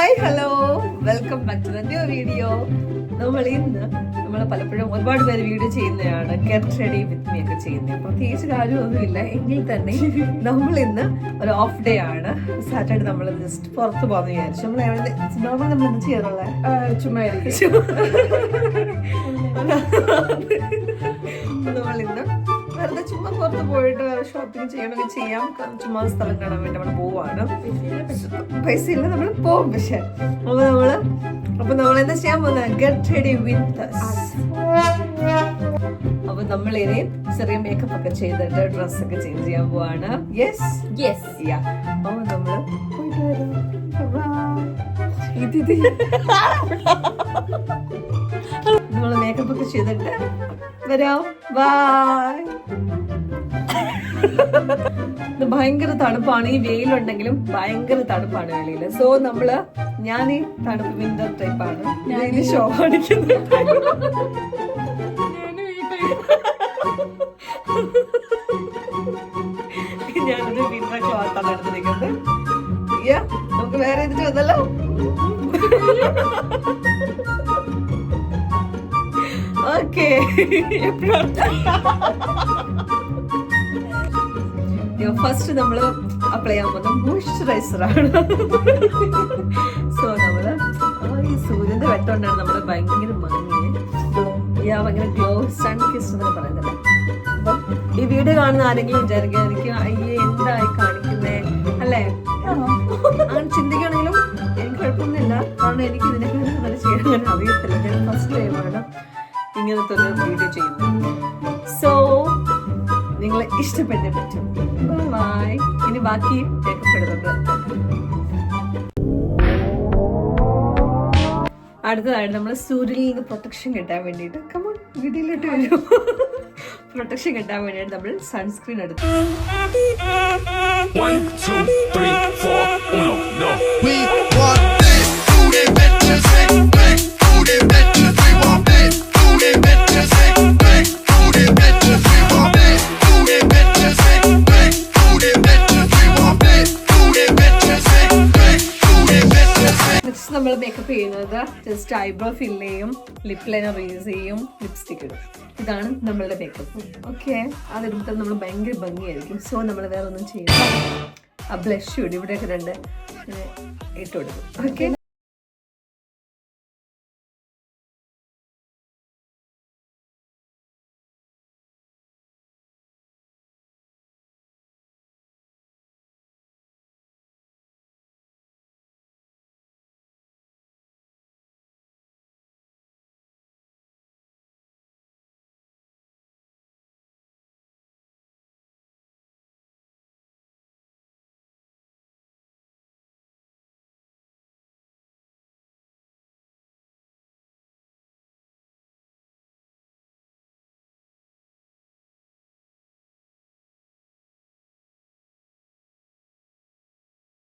Hi hello welcome back to the new video. നമ്മൾ പലപ്പോഴും ഒരുപാട് പേര് വീഡിയോ ചെയ്യുന്നതാണ്, ഗെറ്റ് റെഡി വിത്ത് മീ ഒക്കെ ചെയ്യുന്നത്. പ്രത്യേകിച്ച് കാര്യമൊന്നുമില്ല എങ്കിൽ തന്നെ നമ്മൾ ഇന്ന് ഒരു ഓഫ് ഡേ ആണ്. സാറ്റർഡേ നമ്മൾ ജസ്റ്റ് പുറത്ത് പോകാന്ന് വിചാരിച്ചു. നമ്മൾ എന്ത് ചെയ്യാറുള്ളത്? നമ്മളിന്ന് വെറുതെ ചുമ്മാ പുറത്ത് പോയിട്ട് ഷോപ്പിംഗ് ചെയ്യണമെങ്കിൽ ചെയ്യാം, ചുമ്മാ സ്ഥലം കാണാൻ വേണ്ടി നമ്മൾ പോവാണ്. പൈസ ഇല്ല, നമ്മൾ പോകും. പക്ഷെ അപ്പൊ നമ്മൾ എന്താ ചെയ്യാൻ പോകുന്നത്? Get ready with us. അപ്പൊ നമ്മൾ ഇനി ചെറിയ മേക്കപ്പ് ഒക്കെ ചെയ്തിട്ട് ഡ്രസ്സൊക്കെ ചേഞ്ച് ചെയ്യാൻ പോവാണ്. യെസ് അപ്പൊ നമ്മള് പോയിട്ട് വരാം. നമ്മള് മേക്കപ്പ് ഒക്കെ ചെയ്തിട്ട് വരാം. ബൈ. ഭയങ്കര തണുപ്പാണ്, ഈ വെയിലുണ്ടെങ്കിലും ഭയങ്കര തണുപ്പാണ് വെളിയില്. സോ ഞാൻ ഈ തണുപ്പ് വിന്റർ ടൈപ്പാണ്. ഞാൻ ഇനി ഷോ കാണിക്കുന്നത്. ഞാനൊരു വിന്റർ ക്ലോത്താണ് എടുത്തിരിക്കുന്നത്. നമുക്ക് വേറെ ഇതിട്ട് വന്നല്ലോ. ഓക്കെ, ഫസ്റ്റ് നമ്മൾ അപ്ലൈ ചെയ്യാൻ പോകുന്ന മോയ്സ്ചറൈസർ ആണ്. സോ ഈ സൂര്യന്റെ വെട്ടോണ്ടാണ് നമ്മള് ഭയങ്കര ഭയങ്കര ഗ്ലോ, സൺ കിസ് എന്നൊക്കെ പറയുന്നത്. അപ്പൊ ഈ വീഡിയോ കാണുന്ന ആരെങ്കിലും വിചാരിക്കുക എനിക്ക് അയ്യേ എന്തായി കാണിക്കുന്നേ അല്ലേ, അങ്ങനെ ചിന്തിക്കുകയാണെങ്കിലും എനിക്ക് കുഴപ്പമൊന്നുമില്ല. കാരണം എനിക്ക് ഇതിനെക്കാളും ചെയ്യാൻ അങ്ങനെ അറിയത്തില്ല. ഞാൻ ഫസ്റ്റ് ടൈമാണ് ഇങ്ങനത്തെ ഒരു വീഡിയോ ചെയ്യുന്നത്. സോ നിങ്ങളെ ഇഷ്ടപ്പെട്ടേ പറ്റും. ബൈ. ഇനി ബാക്കി കേൾക്കപ്പെടുന്നുണ്ട്. അടുത്തതായിട്ട് നമ്മൾ സൂര്യനിൽ നിന്ന് പ്രൊട്ടക്ഷൻ കിട്ടാൻ വേണ്ടിയിട്ട് വീട്ടിലോട്ട് വരും. പ്രൊട്ടക്ഷൻ കിട്ടാൻ വേണ്ടിയിട്ട് നമ്മൾ സൺസ്ക്രീൻ എടുത്തു. നമ്മൾ മേക്കപ്പ് ചെയ്യുന്നത് ജസ്റ്റ് ഐബ്രോ ഫിൽ ചെയ്യും, ലിപ് ലൈനർ യൂസ് ചെയ്യും, ലിപ്സ്റ്റിക് ഇടും. ഇതാണ് നമ്മളുടെ മേക്കപ്പ്. ഓക്കെ, അതിടുമ്പോൾ നമ്മൾ ഭയങ്കര ഭംഗിയായിരിക്കും. സോ നമ്മൾ വേറെ ഒന്നും ചെയ്യില്ല. ആ ബ്ലഷ് ഇടും, ഇവിടെയൊക്കെ രണ്ട് ഇട്ട് കൊടുക്കും. ഓക്കെ,